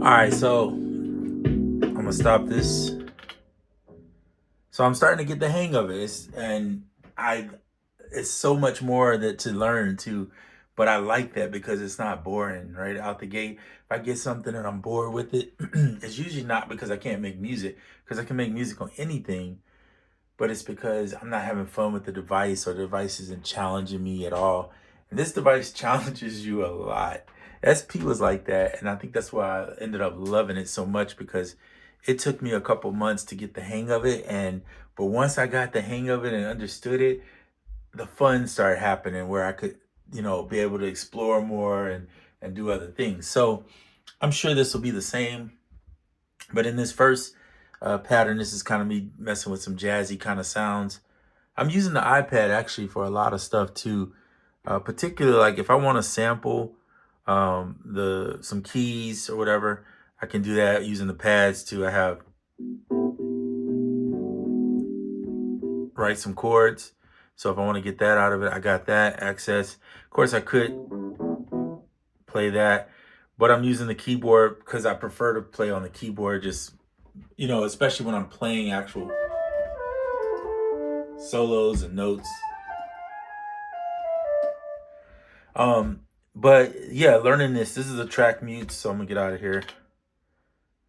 All right, so I'm gonna stop this. So I'm starting to get the hang of it. I it's so much more that to learn too, but I like that because it's not boring right out the gate. If I get something and I'm bored with it, it's usually not because I can't make music, because I can make music on anything, but it's because I'm not having fun with the device or the device isn't challenging me at all. And this device challenges you a lot. SP was like that, and I think that's why I ended up loving it so much because it took me a couple months to get the hang of it. And but once I got the hang of it and understood it, the fun started happening where I could, be able to explore more and do other things. So I'm sure this will be the same, but in this first pattern, this is kind of me messing with some jazzy kind of sounds. I'm using the iPad actually for a lot of stuff too. Particularly like if I want to sample the some keys or whatever, I can do that using the pads too. I have write some chords. So if I want to get that out of it, I got that access. Of course, I could play that, but I'm using the keyboard because I prefer to play on the keyboard. Just especially when I'm playing actual solos and notes. But yeah, learning this is a track mute, so I'm gonna get out of here.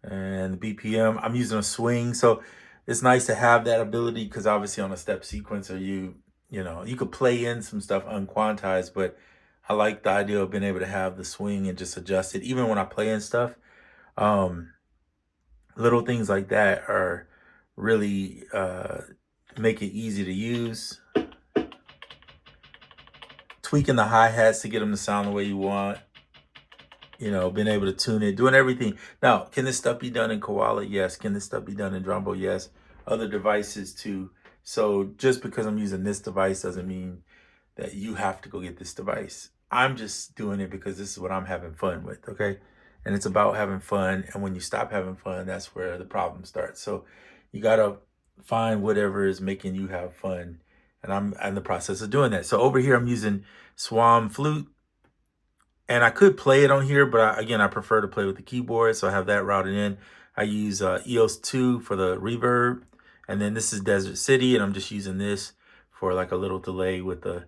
And the BPM, I'm using a swing, so it's nice to have that ability because obviously on a step sequencer, you could play in some stuff unquantized, but I like the idea of being able to have the swing and just adjust it, even when I play and stuff. Um, Little things like that are really make it easy to use. Tweaking the hi-hats to get them to sound the way you want. Being able to tune it, doing everything. Now, can this stuff be done in Koala? Yes. Can this stuff be done in Drumbo? Yes. Other devices too. So just because I'm using this device doesn't mean that you have to go get this device. I'm just doing it because this is what I'm having fun with, okay? And it's about having fun. And when you stop having fun, that's where the problem starts. So you gotta find whatever is making you have fun. And I'm in the process of doing that. So over here, I'm using Swam Flute. And I could play it on here, but again, I prefer to play with the keyboard. So I have that routed in. I use EOS 2 for the reverb. And then this is Desert City. And I'm just using this for like a little delay with the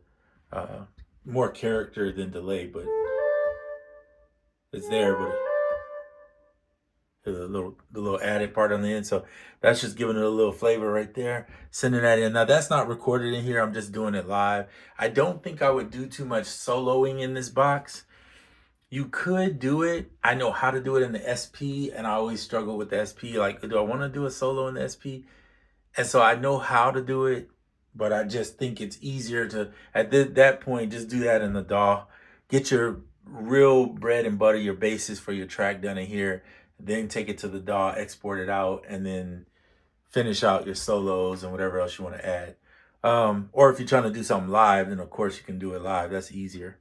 more character than delay, but it's there, but the little added part on the end. So that's just giving it a little flavor right there. Sending that in. Now that's not recorded in here. I'm just doing it live. I don't think I would do too much soloing in this box. You could do it. I know how to do it in the SP, and I always struggle with the SP. Like, do I want to do a solo in the SP? And so I know how to do it, but I just think it's easier to, at that point, just do that in the DAW. Get your real bread and butter, your basis for your track done in here, then take it to the DAW, export it out, and then finish out your solos and whatever else you want to add. Or if you're trying to do something live, then of course you can do it live. That's easier.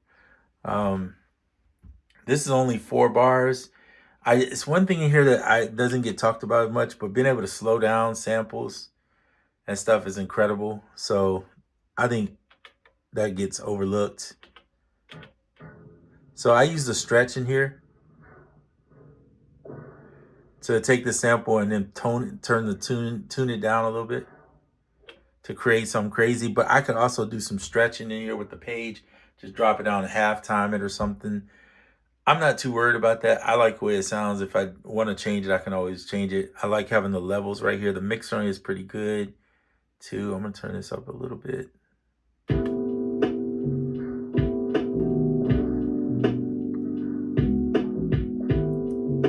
This is only 4 bars. It's one thing in here that doesn't get talked about much, but being able to slow down samples and stuff is incredible. So I think that gets overlooked. So I use the stretch in here to take the sample and then tune it down a little bit to create something crazy. But I could also do some stretching in here with the page, just drop it down to half time it or something. I'm not too worried about that. I like the way it sounds. If I want to change it, I can always change it. I like having the levels right here. The mixer is pretty good too. I'm gonna turn this up a little bit.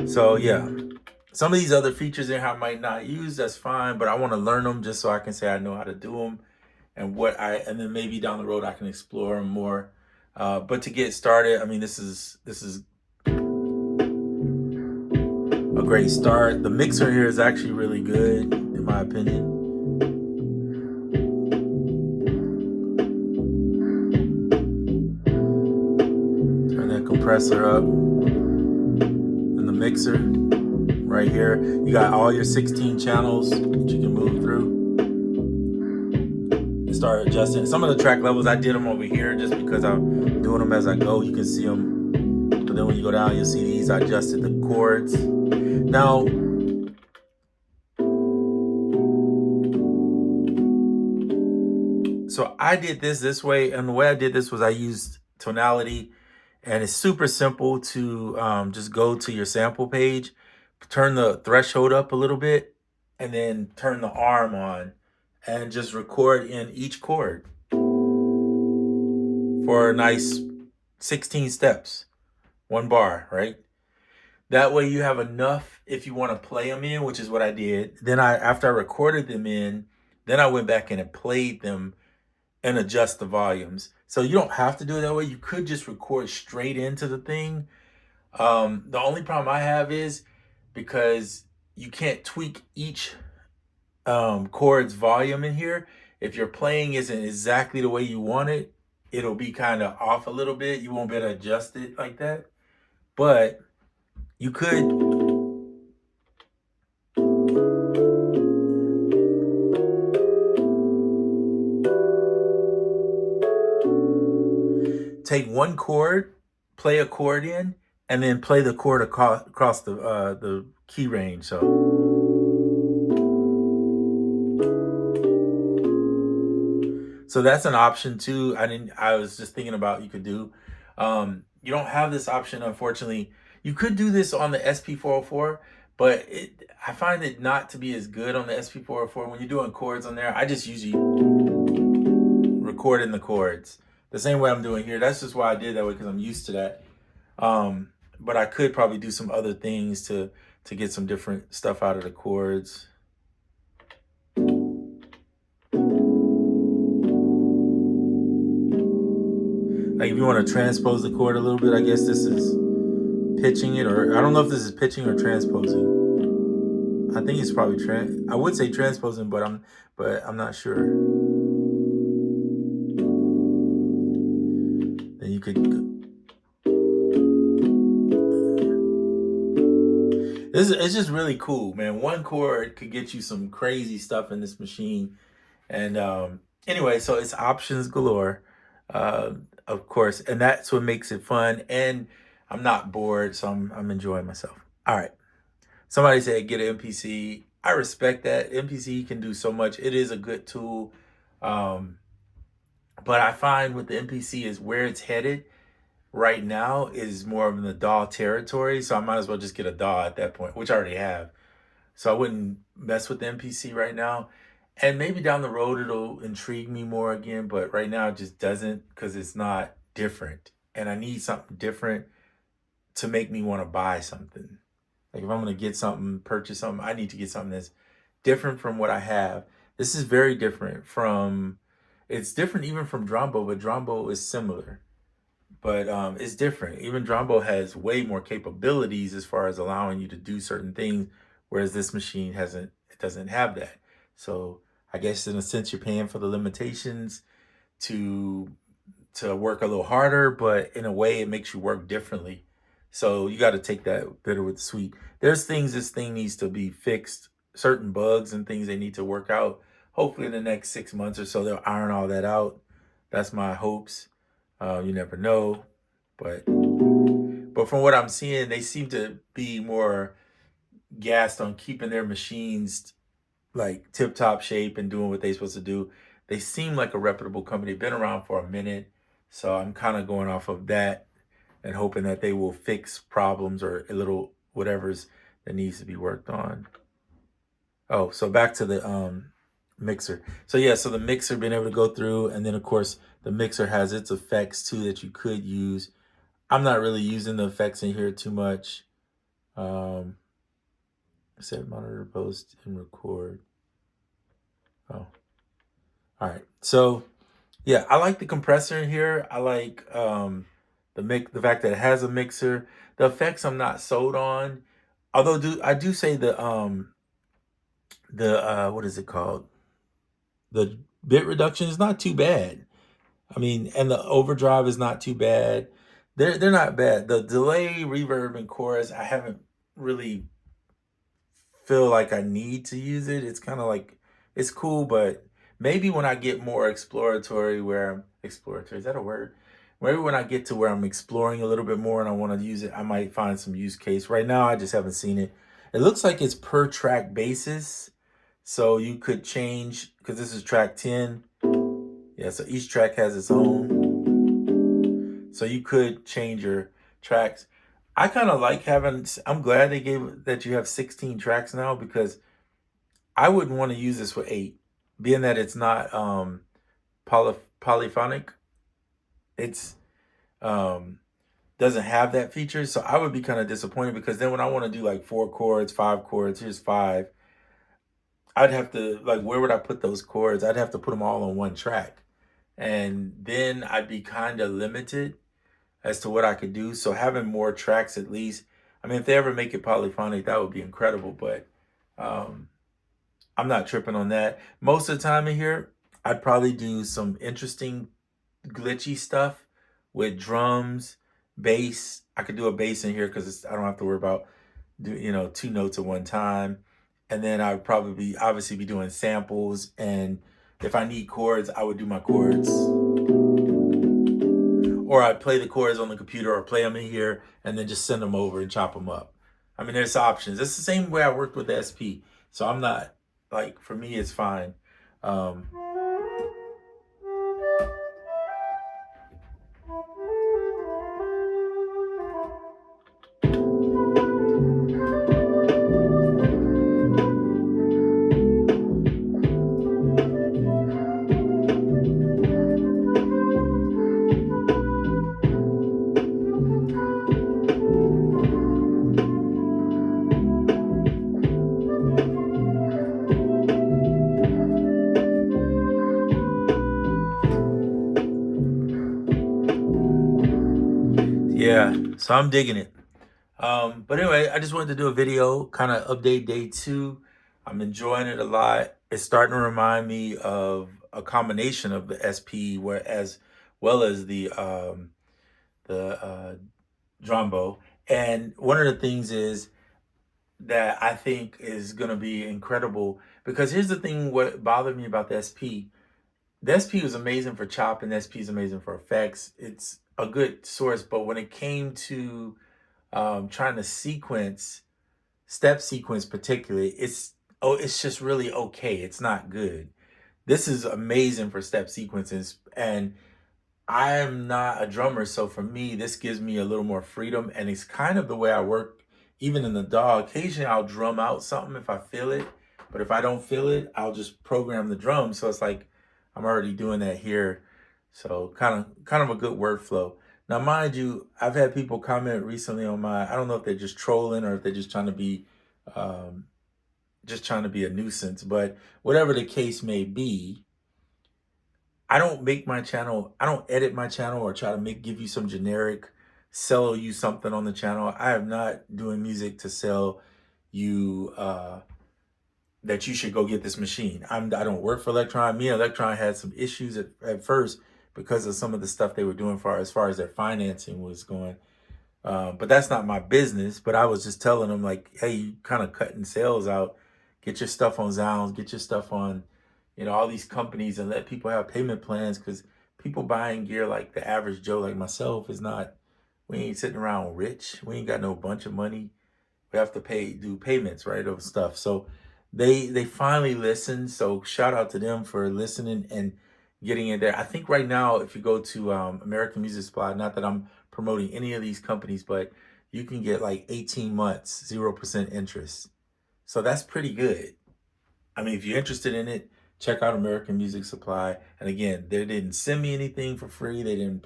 So yeah, some of these other features in here I might not use, that's fine, but I want to learn them just so I can say I know how to do them and and then maybe down the road I can explore them more. But to get started, I mean, this is a great start. The mixer here is actually really good, in my opinion. Turn that compressor up. And the mixer right here. You got all your 16 channels that you can move through. Start adjusting. Some of the track levels, I did them over here just because I'm doing them as I go. You can see them. But then when you go down, you'll see these. I adjusted the chords. Now, so I did this way, and the way I did this was I used tonality, and it's super simple to just go to your sample page, turn the threshold up a little bit, and then turn the arm on, and just record in each chord for a nice 16 steps, 1 bar, right? That way you have enough if you want to play them in, which is what I did. Then after I recorded them in, then I went back in and played them and adjust the volumes. So you don't have to do it that way. You could just record straight into the thing. The only problem I have is because you can't tweak each chord's volume in here. If your playing isn't exactly the way you want it, it'll be kind of off a little bit. You won't be able to adjust it like that. But you could take one chord, play a chord in, and then play the chord across the key range. So that's an option too. I was just thinking about you could do. You don't have this option, unfortunately. You could do this on the SP404, but I find it not to be as good on the SP404. When you're doing chords on there, I just usually record in the chords the same way I'm doing here. That's just why I did that way, because I'm used to that. But I could probably do some other things to get some different stuff out of the chords. Like if you want to transpose the chord a little bit, I guess this is pitching it, or I don't know if this is pitching or transposing. I think it's probably I would say transposing, but I'm not sure. Then you could. It's just really cool, man. One chord could get you some crazy stuff in this machine. And anyway, so it's options galore, of course, and that's what makes it fun. And I'm not bored, so I'm enjoying myself. All right. Somebody said get an MPC. I respect that. MPC can do so much. It is a good tool. But I find with the MPC is where it's headed right now is more of in the DAW territory. So I might as well just get a DAW at that point, which I already have. So I wouldn't mess with the MPC right now. And maybe down the road it'll intrigue me more again, but right now it just doesn't, because it's not different. And I need something different to make me want to buy something. Like if I'm going to get something, purchase something, I need to get something that's different from what I have. This is very different from, it's different even from Drumbo, but Drumbo is similar. But it's different. Even Drumbo has way more capabilities as far as allowing you to do certain things, whereas this machine it doesn't have that. So I guess in a sense you're paying for the limitations to work a little harder, but in a way it makes you work differently. So you got to take that bitter with the sweet. There's things this thing needs to be fixed, certain bugs and things they need to work out. Hopefully in the next 6 months or so they'll iron all that out. That's my hopes. You never know, but from what I'm seeing, they seem to be more gassed on keeping their machines like tip-top shape and doing what they're supposed to do. They seem like a reputable company. Been around for a minute, so I'm kind of going off of that and hoping that they will fix problems or a little whatever's that needs to be worked on. Oh, so back to the mixer. So yeah, so the mixer being able to go through, and then of course the mixer has its effects too that you could use. I'm not really using the effects in here too much. Set monitor, post, and record. Oh, all right. So yeah, I like the compressor in here. I like the fact that it has a mixer. The effects I'm not sold on. Although I do say the what is it called? The bit reduction is not too bad. I mean, and the overdrive is not too bad. They're not bad. The delay, reverb, and chorus, I haven't really feel like I need to use it. It's kind of like, it's cool, but maybe when I get more exploratory, exploratory, is that a word? Maybe when I get to where I'm exploring a little bit more and I want to use it, I might find some use case. Right now, I just haven't seen it. It looks like it's per track basis. So you could change, because this is track 10. Yeah, so each track has its own. So you could change your tracks. I kind of like having, I'm glad they gave that you have 16 tracks now, because I wouldn't want to use this with 8, being that it's not polyphonic. It's um doesn't have that feature. So I would be kind of disappointed, because then when I want to do like 4 chords, 5 chords, here's 5, I'd have to, like, where would I put those chords? I'd have to put them all on one track. And then I'd be kind of limited as to what I could do. So having more tracks at least, I mean, if they ever make it polyphonic, that would be incredible. But um, I'm not tripping on that. Most of the time in here, I'd probably do some interesting glitchy stuff with drums, bass. I could do a bass in here because I don't have to worry about 2 notes at one time. And then I would probably obviously be doing samples. And if I need chords, I would do my chords. Or I'd play the chords on the computer or play them in here and then just send them over and chop them up. I mean, there's options. It's the same way I worked with the SP. So I'm not, like, for me, it's fine. Um, yeah, so I'm digging it. But anyway, I just wanted to do a video, kind of update day 2. I'm enjoying it a lot. It's starting to remind me of a combination of the SP, where as well as the Drumbo. And one of the things is that I think is going to be incredible, because here's the thing: what bothered me about the SP. The SP was amazing for chopping. The SP is amazing for effects. It's a good source, but when it came to trying to step sequence particularly, it's just really okay. It's not good. This is amazing for step sequences, and I am not a drummer, so for me, this gives me a little more freedom, and it's kind of the way I work. Even in the DAW, occasionally I'll drum out something if I feel it, but if I don't feel it, I'll just program the drums. So it's like I'm already doing that here. So kind of a good workflow. Now, mind you, I've had people comment recently on my. I don't know if they're just trolling or if they're um, just trying to be a nuisance, but whatever the case may be, I don't make my channel, I don't edit my channel or try to give you some generic, sell you something on the channel. I am not doing music to sell you that you should go get this machine. I don't work for Elektron. Me and Elektron had some issues at first because of some of the stuff they were doing as far as their financing was going. But that's not my business. But I was just telling them, like, hey, you kind of cutting sales out. Get your stuff on Zounds. Get your stuff on, all these companies, and let people have payment plans, because people buying gear like the average Joe like myself is not. We ain't sitting around rich. We ain't got no bunch of money. We have to do payments, right, of stuff. So they finally listened. So shout out to them for listening and getting in there. I think right now, if you go to American Music Supply, not that I'm promoting any of these companies, but you can get like 18 months, 0% interest. So that's pretty good. I mean, if you're interested in it, check out American Music Supply. And again, they didn't send me anything for free. They didn't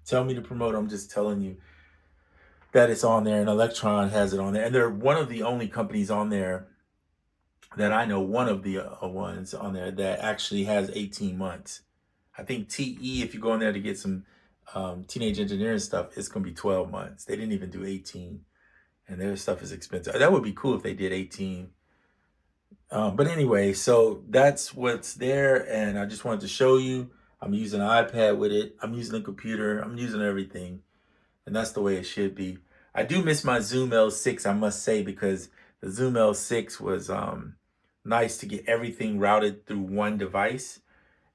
tell me to promote. I'm just telling you that it's on there, and Elektron has it on there. And they're one of the only companies on there that I know, one of the ones on there that actually has 18 months. I think TE, if you go in there to get some teenage engineering stuff, it's going to be 12 months. They didn't even do 18, and their stuff is expensive. That would be cool if they did 18. But anyway, so that's what's there, and I just wanted to show you. I'm using an iPad with it. I'm using a computer. I'm using everything, and that's the way it should be. I do miss my Zoom L6, I must say, because the Zoom L6 was nice to get everything routed through one device,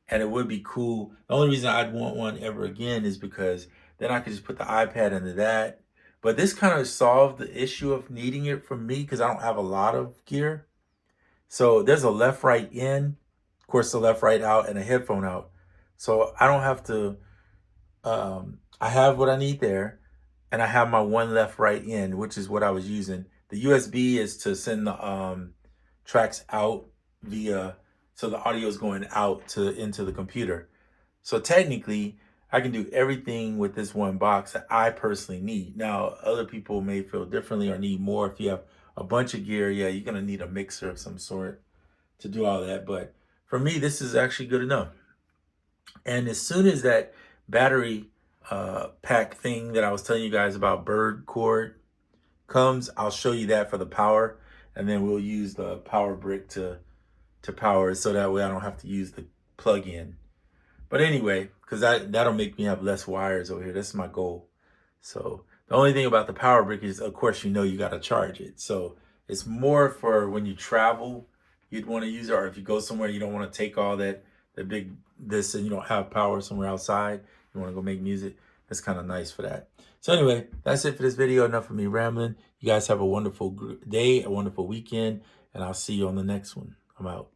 and it would be cool. The only reason I'd want one ever again is because then I could just put the iPad into that, But this kind of solved the issue of needing it for me because I don't have a lot of gear. So there's a left right in, of course, the left right out, and a headphone out. So I don't have to. I have what I need there, and I have my one left right in, which is what I was using. The USB is to send the tracks out via, so the audio is going out to into the computer. So technically, I can do everything with this one box that I personally need. Now, other people may feel differently or need more. If you have a bunch of gear, yeah, you're gonna need a mixer of some sort to do all that. But for me, this is actually good enough. And as soon as that battery pack thing that I was telling you guys about, bird cord, comes, I'll show you that for the power, and then we'll use the power brick to power it, so that way I don't have to use the plug-in. But anyway, because that'll make me have less wires over here. That's my goal. So the only thing about the power brick is, of course, you got to charge it. So it's more for when you travel, you'd want to use it, or if you go somewhere you don't want to take all the big this and you don't have power somewhere outside, you want to go make music. That's kind of nice for that. So anyway, that's it for this video. Enough of me rambling. You guys have a wonderful day, a wonderful weekend, and I'll see you on the next one. I'm out.